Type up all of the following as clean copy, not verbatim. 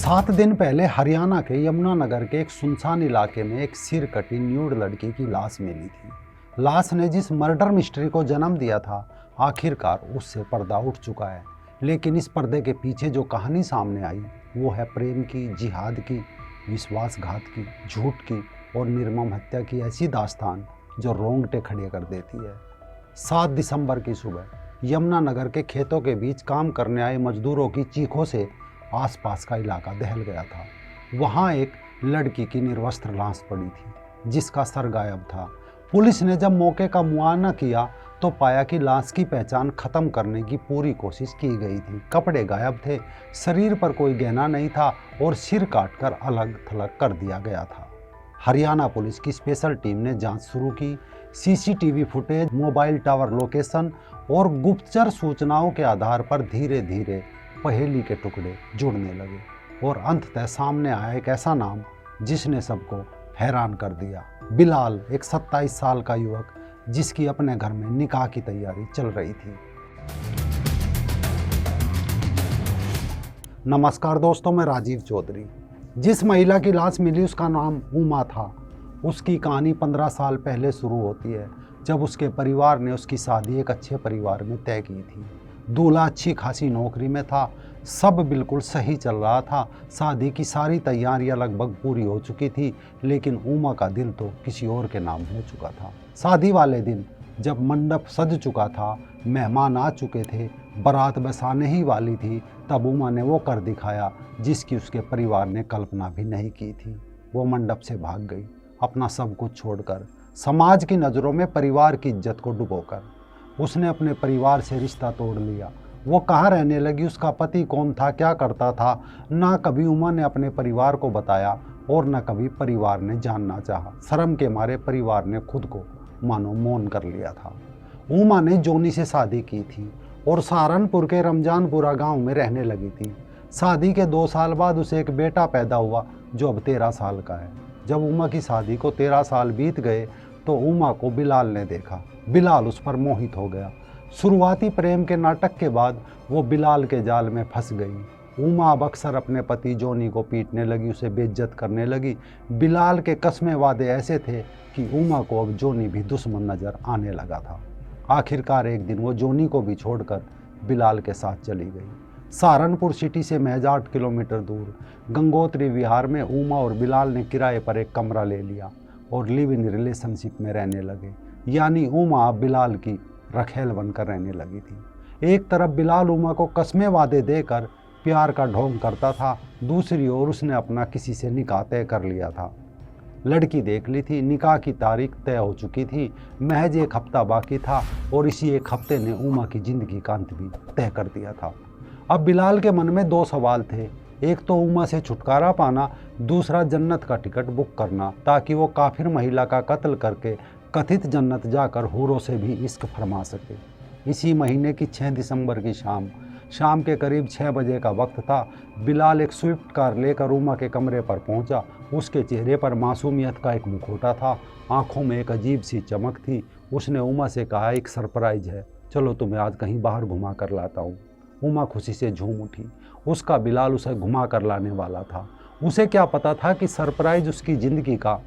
7 दिन पहले हरियाणा के यमुनानगर के एक सुनसान इलाके में एक सिर कटी न्यूड लड़की की लाश मिली थी। लाश ने जिस मर्डर मिस्ट्री को जन्म दिया था, आखिरकार उससे पर्दा उठ चुका है। लेकिन इस पर्दे के पीछे जो कहानी सामने आई वो है प्रेम की, जिहाद की, विश्वासघात की, झूठ की और निर्मम हत्या की ऐसी दास्तान जो रोंगटे खड़े कर देती है। 7 दिसंबर की सुबह यमुनानगर के खेतों के बीच काम करने आए मजदूरों की चीखों से आसपास का इलाका दहल गया था। वहाँ एक लड़की की निर्वस्त्र लाश पड़ी थी जिसका सर गायब था। पुलिस ने जब मौके का मुआयना किया तो पाया कि लाश की पहचान खत्म करने की पूरी कोशिश की गई थी। कपड़े गायब थे, शरीर पर कोई गहना नहीं था और सिर काटकर अलग थलग कर दिया गया था। हरियाणा पुलिस की स्पेशल टीम ने जांच शुरू की। CCTV footage, mobile tower location और गुप्तचर सूचनाओं के आधार पर धीरे धीरे पहेली के टुकड़े जुड़ने लगे और अंततः सामने आया एक ऐसा नाम जिसने सबको हैरान कर दिया। बिलाल, एक 27 साल का युवक जिसकी अपने घर में निकाह की तैयारी चल रही थी। नमस्कार दोस्तों, मैं राजीव चौधरी। जिस महिला की लाश मिली उसका नाम उमा था। उसकी कहानी 15 साल पहले शुरू होती है जब उसके परिवार ने उसकी शादी एक अच्छे परिवार में तय की थी। दूल्हा अच्छी खासी नौकरी में था, सब बिल्कुल सही चल रहा था। शादी की सारी तैयारियां लगभग पूरी हो चुकी थी, लेकिन उमा का दिल तो किसी और के नाम हो चुका था। शादी वाले दिन जब मंडप सज चुका था, मेहमान आ चुके थे, बारात बस आने ही वाली थी, तब उमा ने वो कर दिखाया जिसकी उसके परिवार ने कल्पना भी नहीं की थी। वो मंडप से भाग गई, अपना सब कुछ छोड़कर, समाज की नज़रों में परिवार की इज्जत को डुबोकर। उसने अपने परिवार से रिश्ता तोड़ लिया। वो कहाँ रहने लगी, उसका पति कौन था, क्या करता था, ना कभी उमा ने अपने परिवार को बताया और न कभी परिवार ने जानना चाहा। शर्म के मारे परिवार ने खुद को मानो मौन कर लिया था। उमा ने जोनी से शादी की थी और सहारनपुर के रमजानपुरा गांव में रहने लगी थी। शादी के 2 साल बाद उसे एक बेटा पैदा हुआ जो अब 13 साल का है। जब उमा की शादी को 13 साल बीत गए तो उमा को बिलाल ने देखा। बिलाल उस पर मोहित हो गया। शुरुआती प्रेम के नाटक के बाद वो बिलाल के जाल में फंस गई। उमा अब अक्सर अपने पति जोनी को पीटने लगी, उसे बेइज्जत करने लगी। बिलाल के कसमे वादे ऐसे थे कि उमा को अब जोनी भी दुश्मन नज़र आने लगा था। आखिरकार एक दिन वो जोनी को भी छोड़कर बिलाल के साथ चली गई। सहारनपुर सिटी से महज 8 किलोमीटर दूर गंगोत्री विहार में उमा और बिलाल ने किराए पर एक कमरा ले लिया और लिव इन रिलेशनशिप में रहने लगे। यानी उमा बिलाल की रखेल बनकर रहने लगी थी। एक तरफ बिलाल उमा को कस्मे वादे देकर प्यार का ढोंग करता था, दूसरी ओर उसने अपना किसी से निकाह तय कर लिया था। लड़की देख ली थी, निकाह की तारीख तय हो चुकी थी, महज 1 हफ्ता बाकी था और इसी 1 हफ्ते ने उमा की जिंदगी का अंत भी तय कर दिया था। अब बिलाल के मन में 2 सवाल थे, एक तो उमा से छुटकारा पाना, दूसरा जन्नत का टिकट बुक करना ताकि वो काफिर महिला का कत्ल करके कथित जन्नत जाकर हूरों से भी इश्क फरमा सके। इसी महीने की 6 दिसंबर की शाम के करीब 6 बजे का वक्त था। बिलाल एक स्विफ्ट कार लेकर उमा के कमरे पर पहुंचा। उसके चेहरे पर मासूमियत का एक मुखौटा था, आंखों में एक अजीब सी चमक थी। उसने उमा से कहा, एक सरप्राइज है, चलो तुम्हें आज कहीं बाहर घुमा कर लाता हूँ। उमा खुशी से झूम उठी। उसका बिलाल उसे घुमा कर लाने वाला था। उसे क्या पता था कि सरप्राइज उसकी ज़िंदगी का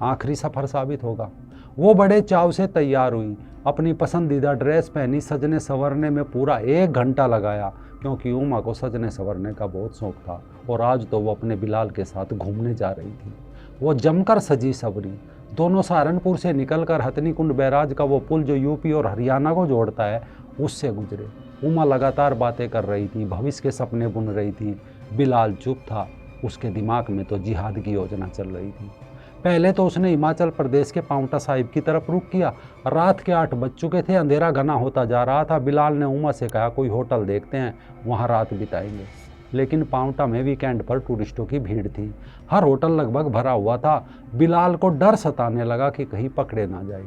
आखिरी सफ़र साबित होगा। वो बड़े चाव से तैयार हुई, अपनी पसंदीदा ड्रेस पहनी, सजने संवरने में पूरा 1 घंटा लगाया क्योंकि उमा को सजने संवरने का बहुत शौक था और आज तो वो अपने बिलाल के साथ घूमने जा रही थी। वो जमकर सजी सवरी। दोनों सहारनपुर से निकलकर हथनी कुंड बैराज का वो पुल जो यूपी और हरियाणा को जोड़ता है उससे गुजरे। उमा लगातार बातें कर रही थी, भविष्य के सपने बुन रही थी। बिलाल चुप था, उसके दिमाग में तो जिहाद की योजना चल रही थी। पहले तो उसने हिमाचल प्रदेश के पांवटा साहिब की तरफ रुख किया। रात के 8 बज चुके थे, अंधेरा घना होता जा रहा था। बिलाल ने उमा से कहा, कोई होटल देखते हैं, वहाँ रात बिताएंगे। लेकिन पांवटा में वीकेंड पर टूरिस्टों की भीड़ थी, हर होटल लगभग भरा हुआ था। बिलाल को डर सताने लगा कि कहीं पकड़े ना जाए।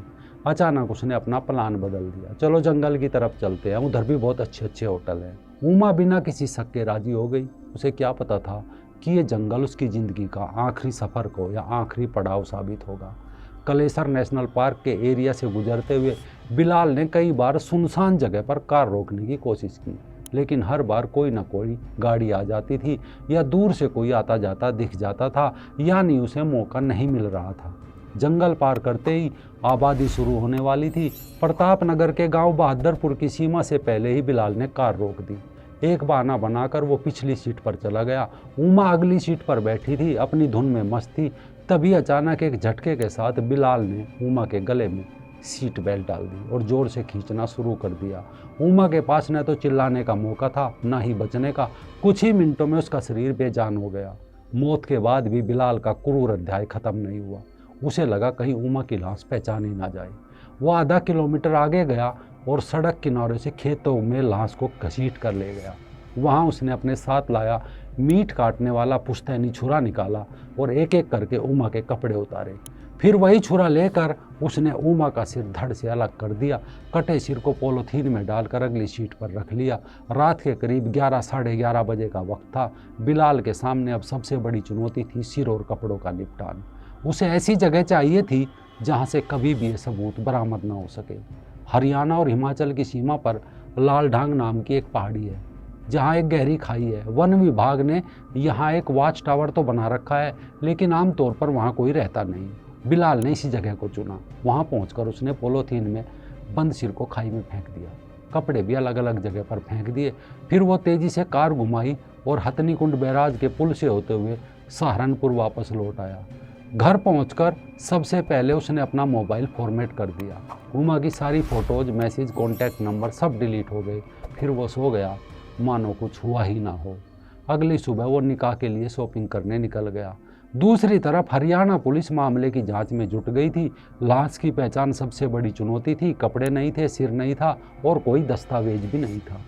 अचानक उसने अपना प्लान बदल दिया, चलो जंगल की तरफ चलते हैं, उधर भी बहुत अच्छे अच्छे होटल हैं। उमा बिना किसी शक के राजी हो गई। उसे क्या पता था कि ये जंगल उसकी ज़िंदगी का आखिरी सफ़र को या आखिरी पड़ाव साबित होगा। कलेसर नेशनल पार्क के एरिया से गुजरते हुए बिलाल ने कई बार सुनसान जगह पर कार रोकने की कोशिश की, लेकिन हर बार कोई ना कोई गाड़ी आ जाती थी या दूर से कोई आता जाता दिख जाता था, यानी उसे मौका नहीं मिल रहा था। जंगल पार करते ही आबादी शुरू होने वाली थी। प्रताप नगर के गांव बहादुरपुर की सीमा से पहले ही बिलाल ने कार रोक दी। एक बहाना बनाकर वो पिछली सीट पर चला गया। उमा अगली सीट पर बैठी थी, अपनी धुन में मस्त थी। तभी अचानक एक झटके के साथ बिलाल ने उमा के गले में सीट बेल्ट डाल दी और जोर से खींचना शुरू कर दिया। उमा के पास न तो चिल्लाने का मौका था, न ही बचने का। कुछ ही मिनटों में उसका शरीर बेजान हो गया। मौत के बाद भी बिलाल का क्रूर अध्याय खत्म नहीं हुआ। उसे लगा कहीं उमा की लाश पहचानी ना जाए। वो आधा किलोमीटर आगे गया और सड़क किनारे से खेतों में लाश को घसीट कर ले गया। वहाँ उसने अपने साथ लाया मीट काटने वाला पुश्तैनी छुरा निकाला और एक एक करके उमा के कपड़े उतारे। फिर वही छुरा लेकर उसने उमा का सिर धड़ से अलग कर दिया। कटे सिर को पॉलीथीन में डालकर अगली सीट पर रख लिया। रात के करीब 11 साढ़े 11 बजे का वक्त था। बिलाल के सामने अब सबसे बड़ी चुनौती थी सिर और कपड़ों का निपटान। उसे ऐसी जगह चाहिए थी जहाँ से कभी भी ये सबूत बरामद न हो सके। हरियाणा और हिमाचल की सीमा पर लाल ढांग नाम की एक पहाड़ी है जहाँ एक गहरी खाई है। वन विभाग ने यहाँ एक वॉच टावर तो बना रखा है, लेकिन आमतौर पर वहाँ कोई रहता नहीं। बिलाल ने इसी जगह को चुना। वहाँ पहुँचकर उसने पॉलीथीन में बंद सिर को खाई में फेंक दिया। कपड़े भी अलग अलग जगह पर फेंक दिए। फिर वो तेज़ी से कार घुमाई और हथनी कुंड बैराज के पुल से होते हुए सहारनपुर वापस लौट आया। घर पहुंचकर सबसे पहले उसने अपना मोबाइल फॉर्मेट कर दिया। उमा की सारी फ़ोटोज़, मैसेज, कॉन्टैक्ट नंबर सब डिलीट हो गए। फिर वो सो गया मानो कुछ हुआ ही ना हो। अगली सुबह वो निकाह के लिए शॉपिंग करने निकल गया। दूसरी तरफ हरियाणा पुलिस मामले की जांच में जुट गई थी। लाश की पहचान सबसे बड़ी चुनौती थी। कपड़े नहीं थे, सिर नहीं था और कोई दस्तावेज भी नहीं था।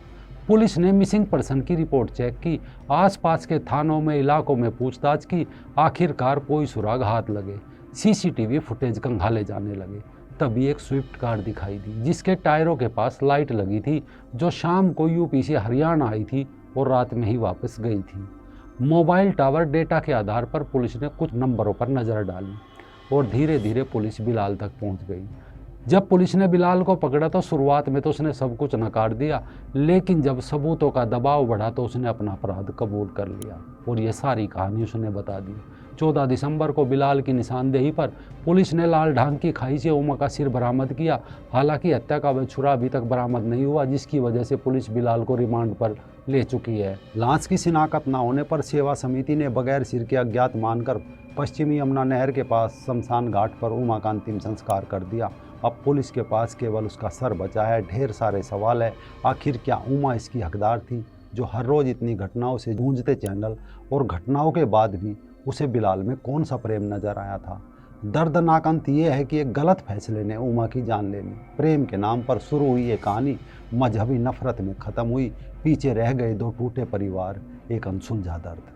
पुलिस ने मिसिंग पर्सन की रिपोर्ट चेक की, आसपास के थानों में, इलाकों में पूछताछ की। आखिरकार कोई सुराग हाथ लगे। सीसीटीवी फुटेज खंगाले जाने लगे। तभी एक स्विफ्ट कार दिखाई दी जिसके टायरों के पास लाइट लगी थी, जो शाम को यूपी से हरियाणा आई थी और रात में ही वापस गई थी। मोबाइल टावर डेटा के आधार पर पुलिस ने कुछ नंबरों पर नज़र डाली और धीरे धीरे पुलिस बिलाल तक पहुंच गई। जब पुलिस ने बिलाल को पकड़ा तो शुरुआत में तो उसने सब कुछ नकार दिया, लेकिन जब सबूतों का दबाव बढ़ा तो उसने अपना अपराध कबूल कर लिया और ये सारी कहानी उसने बता दी। 14 दिसंबर को बिलाल की निशानदेही पर पुलिस ने लाल ढांग की खाई से उमा का सिर बरामद किया। हालांकि हत्या का वह छुरा अभी तक बरामद नहीं हुआ, जिसकी वजह से पुलिस बिलाल को रिमांड पर ले चुकी है। लाश की शिनाख्त न होने पर सेवा समिति ने बगैर सिर के अज्ञात मानकर पश्चिमी यमुना नहर के पास शमशान घाट पर उमा का अंतिम संस्कार कर दिया। अब पुलिस के पास केवल उसका सर बचा है। ढेर सारे सवाल है। आखिर क्या उमा इसकी हकदार थी, जो हर रोज़ इतनी घटनाओं से गूंजते चैनल, और घटनाओं के बाद भी उसे बिलाल में कौन सा प्रेम नजर आया था। दर्दनाक अंत ये है कि एक गलत फैसले ने उमा की जान ले ली। प्रेम के नाम पर शुरू हुई ये कहानी मजहबी नफरत में ख़त्म हुई। पीछे रह गए दो टूटे परिवार, एक अनसुलझा दर्द।